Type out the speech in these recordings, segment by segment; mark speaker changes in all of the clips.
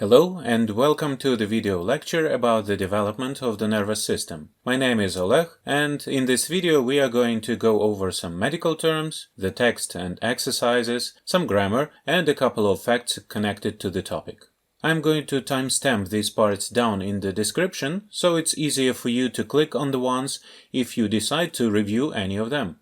Speaker 1: Hello and welcome to the video lecture about the development of the nervous system. My name is Oleg, and in this video we are going to go over some medical terms, the text and exercises, some grammar, and a couple of facts connected to the topic. I'm going to timestamp these parts down in the description, so it's easier for you to click on the ones if you decide to review any of them.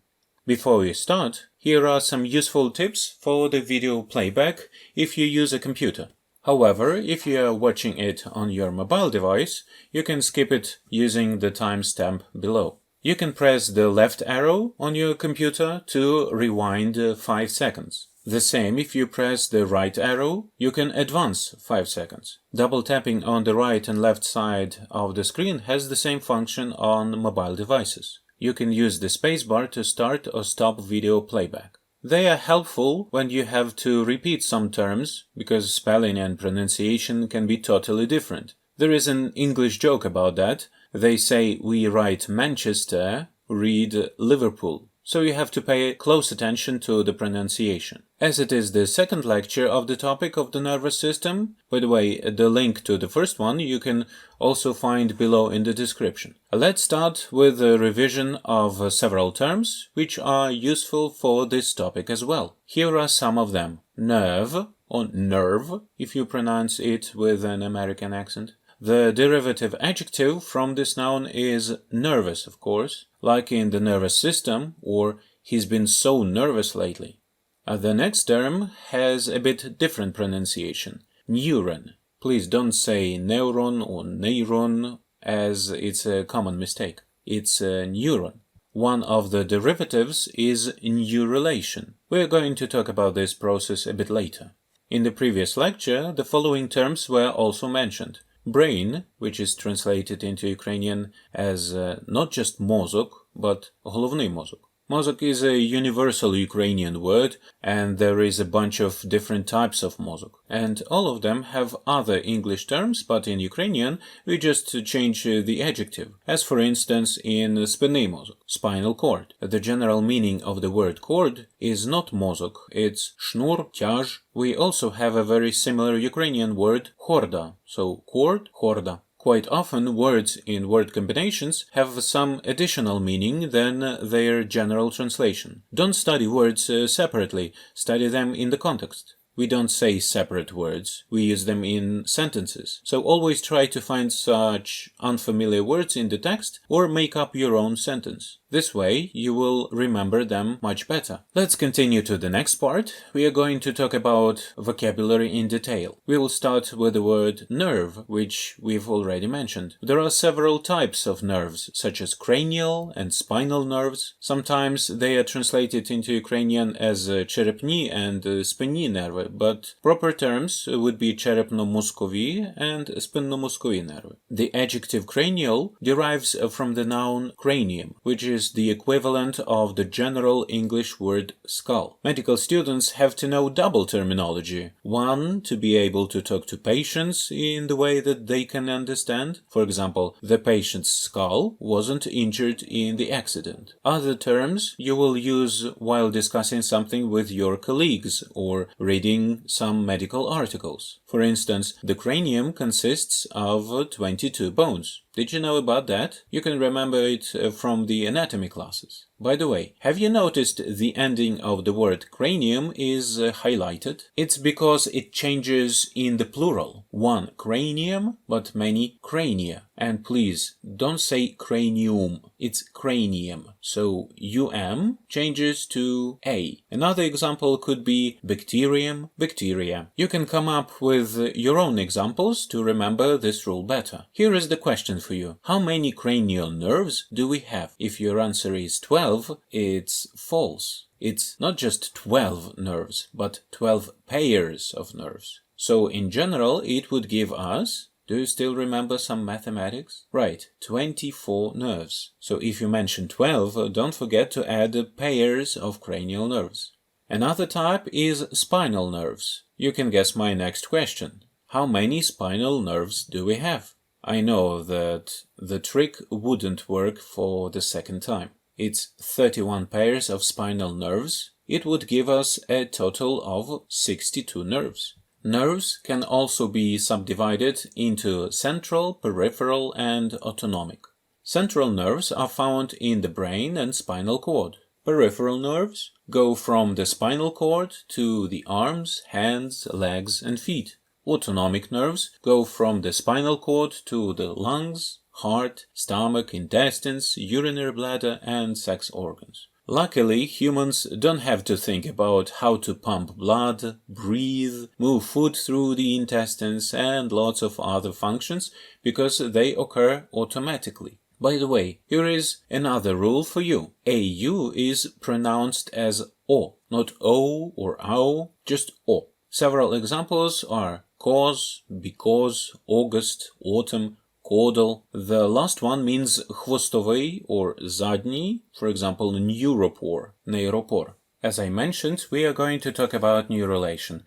Speaker 1: Before we start, here are some useful tips for the video playback if you use a computer. However, if you are watching it on your mobile device, you can skip it using the timestamp below. You can press the left arrow on your computer to rewind 5 seconds. The same if you press the right arrow, you can advance 5 seconds. Double tapping on the right and left side of the screen has the same function on mobile devices. You can use the spacebar to start or stop video playback. They are helpful when you have to repeat some terms, because spelling and pronunciation can be totally different. There is an English joke about that. They say we write Manchester, read Liverpool. So you have to pay close attention to the pronunciation. As it is the second lecture of the topic of the nervous system, by the way, the link to the first one you can also find below in the description. Let's start with a revision of several terms which are useful for this topic as well. Here are some of them. Nerve, or nerve, if you pronounce it with an American accent. The derivative adjective from this noun is nervous, of course, like in the nervous system, or he's been so nervous lately. The next term has a bit different pronunciation. Neuron. Please don't say neuron or neuron, as it's a common mistake. It's a neuron. One of the derivatives is neurulation. We're going to talk about this process a bit later. In the previous lecture, the following terms were also mentioned. Brain, which is translated into Ukrainian as not just mozok, but головний mozok. Mozok is a universal Ukrainian word, and there is a bunch of different types of mozok. And all of them have other English terms, but in Ukrainian we just change the adjective. As for instance in spinний mozok, spinal cord. The general meaning of the word cord is not mozok, it's shnur, тяж. We also have a very similar Ukrainian word horda, so cord, horda. Quite often, words in word combinations have some additional meaning than their general translation. Don't study words separately, study them in the context. We don't say separate words, we use them in sentences. So always try to find such unfamiliar words in the text or make up your own sentence. This way, you will remember them much better. Let's continue to the next part. We are going to talk about vocabulary in detail. We will start with the word nerve, which we've already mentioned. There are several types of nerves, such as cranial and spinal nerves. Sometimes they are translated into Ukrainian as черепні and спинні nerви, but proper terms would be черепно-мозкові and спинномозкові nerви. The adjective cranial derives from the noun cranium, which is the equivalent of the general English word skull. Medical students have to know double terminology. One, to be able to talk to patients in the way that they can understand. For example, the patient's skull wasn't injured in the accident. Other terms you will use while discussing something with your colleagues or reading some medical articles. For instance, the cranium consists of 22 bones. Did you know about that? You can remember it from the anatomy classes. By the way, have you noticed the ending of the word cranium is highlighted? It's because it changes in the plural. One cranium, but many crania. And please, don't say cranium, it's cranium. So um changes to a. Another example could be bacterium, bacteria. You can come up with your own examples to remember this rule better. Here is the question for you. How many cranial nerves do we have? If your answer is 12, it's false. It's not just 12 nerves, but 12 pairs of nerves. So in general, it would give us, do you still remember some mathematics? Right, 24 nerves. So if you mention 12, don't forget to add pairs of cranial nerves. Another type is spinal nerves. You can guess my next question. How many spinal nerves do we have? I know that the trick wouldn't work for the second time. It's 31 pairs of spinal nerves. It would give us a total of 62 nerves. Nerves can also be subdivided into central, peripheral, and autonomic. Central nerves are found in the brain and spinal cord. Peripheral nerves go from the spinal cord to the arms, hands, legs, and feet. Autonomic nerves go from the spinal cord to the lungs, heart, stomach, intestines, urinary bladder, and sex organs. Luckily, humans don't have to think about how to pump blood, breathe, move food through the intestines, and lots of other functions because they occur automatically. By the way, here is another rule for you. AU is pronounced as O, not O or AU, just O. Several examples are cause, because, August, autumn, caudal. The last one means хвостовий or задній, for example, neuropore, neuropore. As I mentioned, we are going to talk about neurulation.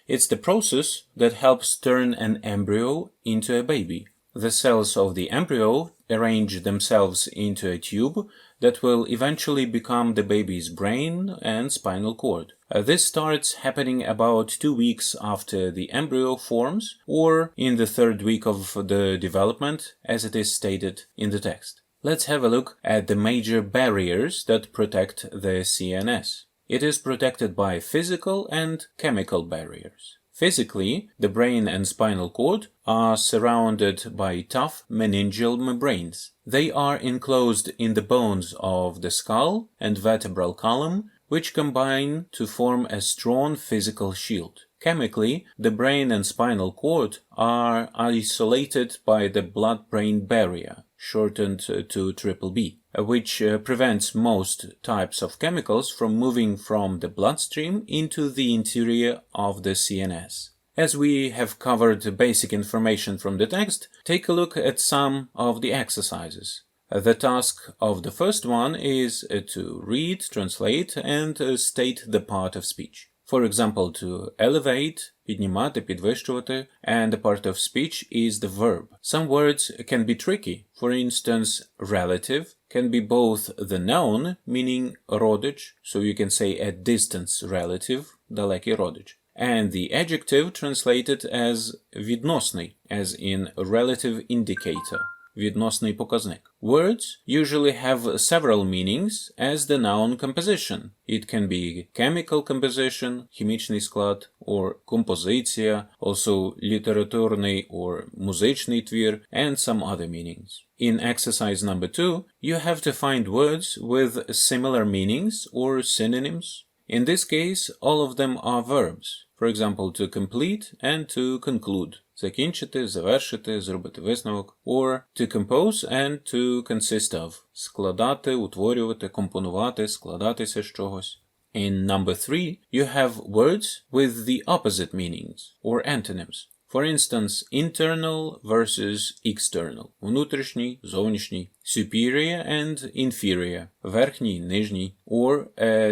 Speaker 1: It's the process that helps turn an embryo into a baby. The cells of the embryo arrange themselves into a tube that will eventually become the baby's brain and spinal cord. This starts happening about 2 weeks after the embryo forms, or in the 3rd week of the development, as it is stated in the text. Let's have a look at the major barriers that protect the CNS. It is protected by physical and chemical barriers. Physically, the brain and spinal cord are surrounded by tough meningeal membranes. They are enclosed in the bones of the skull and vertebral column, which combine to form a strong physical shield. Chemically, the brain and spinal cord are isolated by the blood-brain barrier, shortened to BBB, which prevents most types of chemicals from moving from the bloodstream into the interior of the CNS. As we have covered basic information from the text, take a look at some of the exercises. The task of the first one is to read, translate, and state the part of speech. For example, to elevate, піднімати, підвищувати, and the part of speech is the verb. Some words can be tricky. For instance, relative can be both the noun, meaning родич, so you can say a distance relative, далекий родич, and the adjective translated as відносний, as in relative indicator. Відносний показник. Words usually have several meanings as the noun composition. It can be chemical composition, хімічний склад, or композиція, also літературний or музичний твір, and some other meanings. In exercise number 2, you have to find words with similar meanings or synonyms. In this case, all of them are verbs. For example, to complete and to conclude. Закінчити, завершити, зробити висновок. Or to compose and to consist of. Складати, утворювати, компонувати, складатися з чогось. In number 3, you have words with the opposite meanings, or antonyms. For instance, internal versus external. Внутрішній, зовнішній. Superior and inferior. Верхній, нижній. Or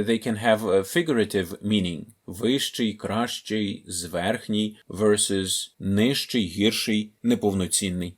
Speaker 1: they can have a figurative meaning. Вищий, кращий, зверхній versus нижчий, гірший, неповноцінний.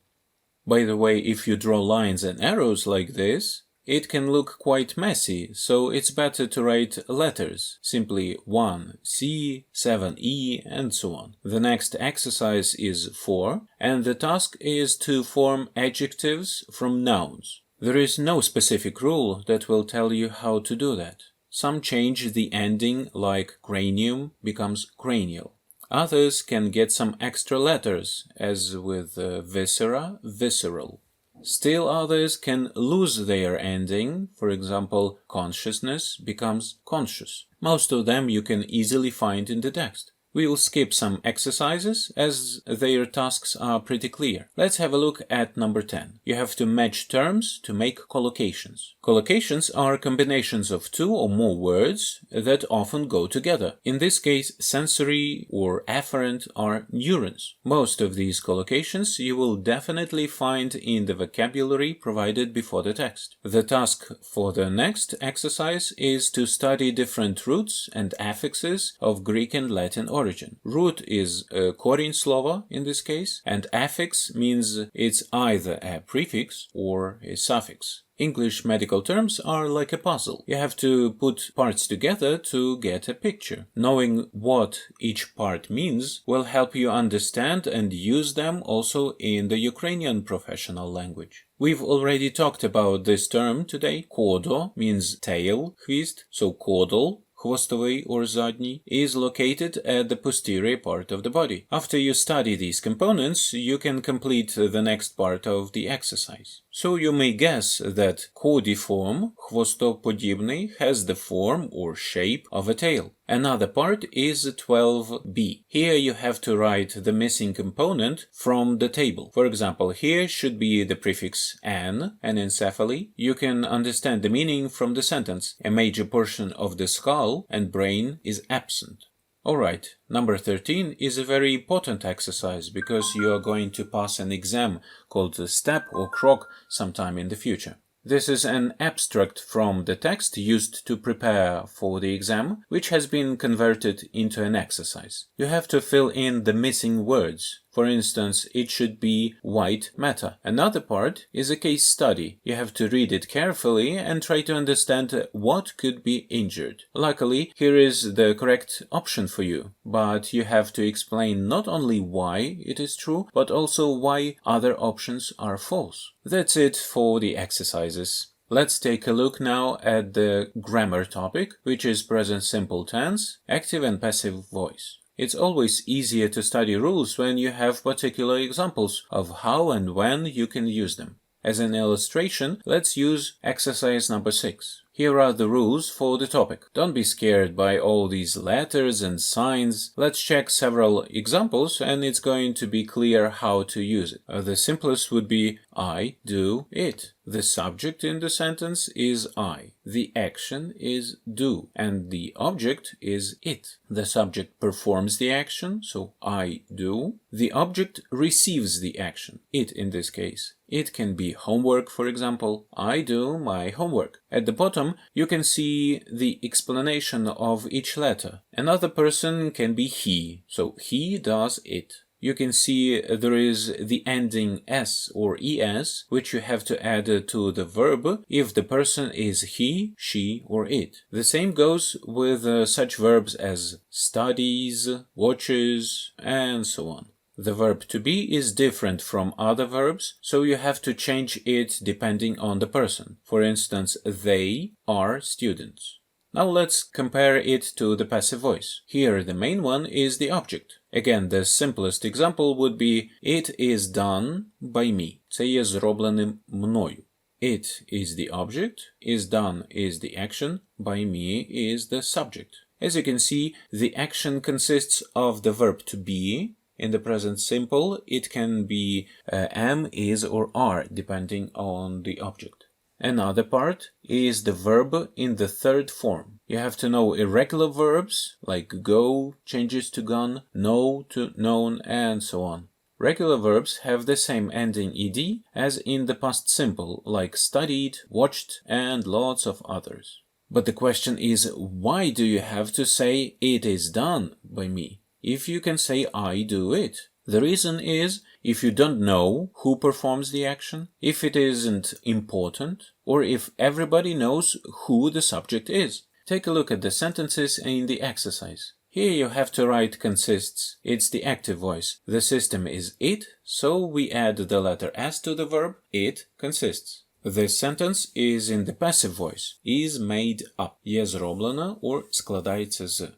Speaker 1: By the way, if you draw lines and arrows like this, it can look quite messy, so it's better to write letters, simply 1C, 7E, and so on. The next exercise is 4, and the task is to form adjectives from nouns. There is no specific rule that will tell you how to do that. Some change the ending, like cranium becomes cranial. Others can get some extra letters, as with viscera, visceral. Still others can lose their ending, for example, consciousness becomes conscious. Most of them you can easily find in the text. We will skip some exercises as their tasks are pretty clear. Let's have a look at number 10. You have to match terms to make collocations. Collocations are combinations of 2 or more words that often go together. In this case, sensory or afferent are neurons. Most of these collocations you will definitely find in the vocabulary provided before the text. The task for the next exercise is to study different roots and affixes of Greek and Latin origin. Root is корінь слова in this case, and affix means it's either a prefix or a suffix. English medical terms are like a puzzle. You have to put parts together to get a picture. Knowing what each part means will help you understand and use them also in the Ukrainian professional language. We've already talked about this term today. Kodo means tail, хвіст, so caudal, хвостовий or задній, is located at the posterior part of the body. After you study these components, you can complete the next part of the exercise. So you may guess that caudiform, хвостоподібний, has the form or shape of a tail. Another part is 12b. Here you have to write the missing component from the table. For example, here should be the prefix anencephaly. You can understand the meaning from the sentence. A major portion of the skull and brain is absent. Alright, number 13 is a very important exercise because you are going to pass an exam called the step or krok sometime in the future. This is an abstract from the text used to prepare for the exam, which has been converted into an exercise. You have to fill in the missing words. For instance, it should be white matter. Another part is a case study. You have to read it carefully and try to understand what could be injured. Luckily, here is the correct option for you, but you have to explain not only why it is true, but also why other options are false. That's it for the exercises. Let's take a look now at the grammar topic, which is present simple tense, active and passive voice. It's always easier to study rules when you have particular examples of how and when you can use them. As an illustration, let's use exercise number 6. Here are the rules for the topic. Don't be scared by all these letters and signs. Let's check several examples and it's going to be clear how to use it. The simplest would be I do it. The subject in the sentence is I. The action is do and the object is it. The subject performs the action, so I do. The object receives the action, it in this case. It can be homework, for example. I do my homework. At the bottom, you can see the explanation of each letter. Another person can be he, so he does it. You can see there is the ending s or es, which you have to add to the verb if the person is he, she, or it. The same goes with such verbs as studies, watches, and so on. The verb to be is different from other verbs, so you have to change it depending on the person. For instance, they are students. Now let's compare it to the passive voice. Here the main one is the object. Again, the simplest example would be it is done by me. Це є зробленим мною. It is the object, is done is the action, by me is the subject. As you can see, the action consists of the verb to be. In the present simple, it can be am, is, or are, depending on the object. Another part is the verb in the third form. You have to know irregular verbs, like go changes to gone, know to known, and so on. Regular verbs have the same ending ed as in the past simple, like studied, watched, and lots of others. But the question is, why do you have to say it is done by me if you can say I do it? The reason is if you don't know who performs the action, if it isn't important, or if everybody knows who the subject is. Take a look at the sentences in the exercise. Here you have to write consists. It's the active voice. The system is it, so we add the letter s to the verb. It consists. This sentence is in the passive voice. Is made up. Є зроблено or складається з.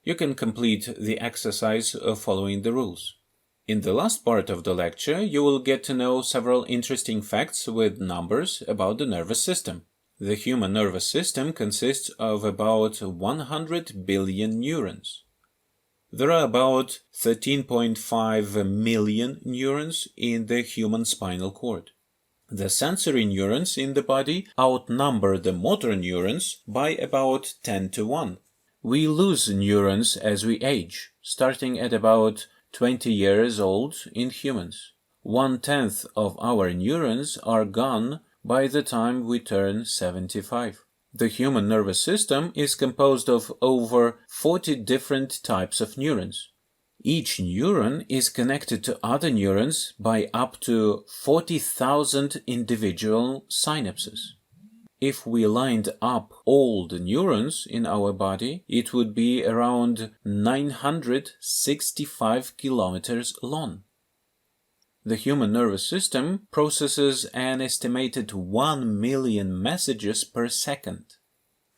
Speaker 1: You can complete the exercise following the rules. In the last part of the lecture, you will get to know several interesting facts with numbers about the nervous system. The human nervous system consists of about 100 billion neurons. There are about 13.5 million neurons in the human spinal cord. The sensory neurons in the body outnumber the motor neurons by about 10 to 1. We lose neurons as we age, starting at about 20 years old in humans. 1/10 of our neurons are gone by the time we turn 75. The human nervous system is composed of over 40 different types of neurons. Each neuron is connected to other neurons by up to 40,000 individual synapses. If we lined up all the neurons in our body, it would be around 965 kilometers long. The human nervous system processes an estimated 1 million messages per second.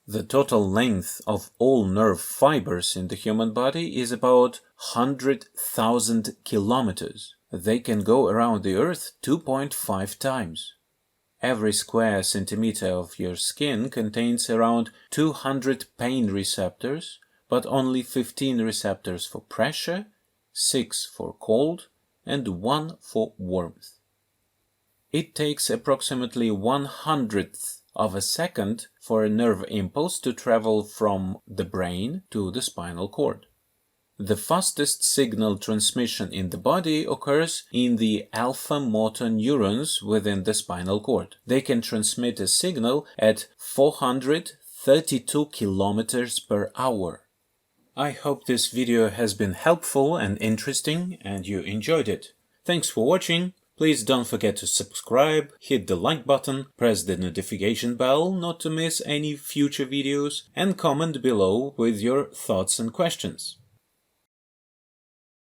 Speaker 1: The total length of all nerve fibers in the human body is about 100,000 kilometers. They can go around the Earth 2.5 times. Every square centimeter of your skin contains around 200 pain receptors, but only 15 receptors for pressure, 6 for cold, and 1 for warmth. It takes approximately 1/100th of a second for a nerve impulse to travel from the brain to the spinal cord. The fastest signal transmission in the body occurs in the alpha motor neurons within the spinal cord. They can transmit a signal at 432 kilometers per hour. I hope this video has been helpful and interesting and you enjoyed it. Thanks for watching. Please don't forget to subscribe, hit the like button, press the notification bell not to miss any future videos, and comment below with your thoughts and questions.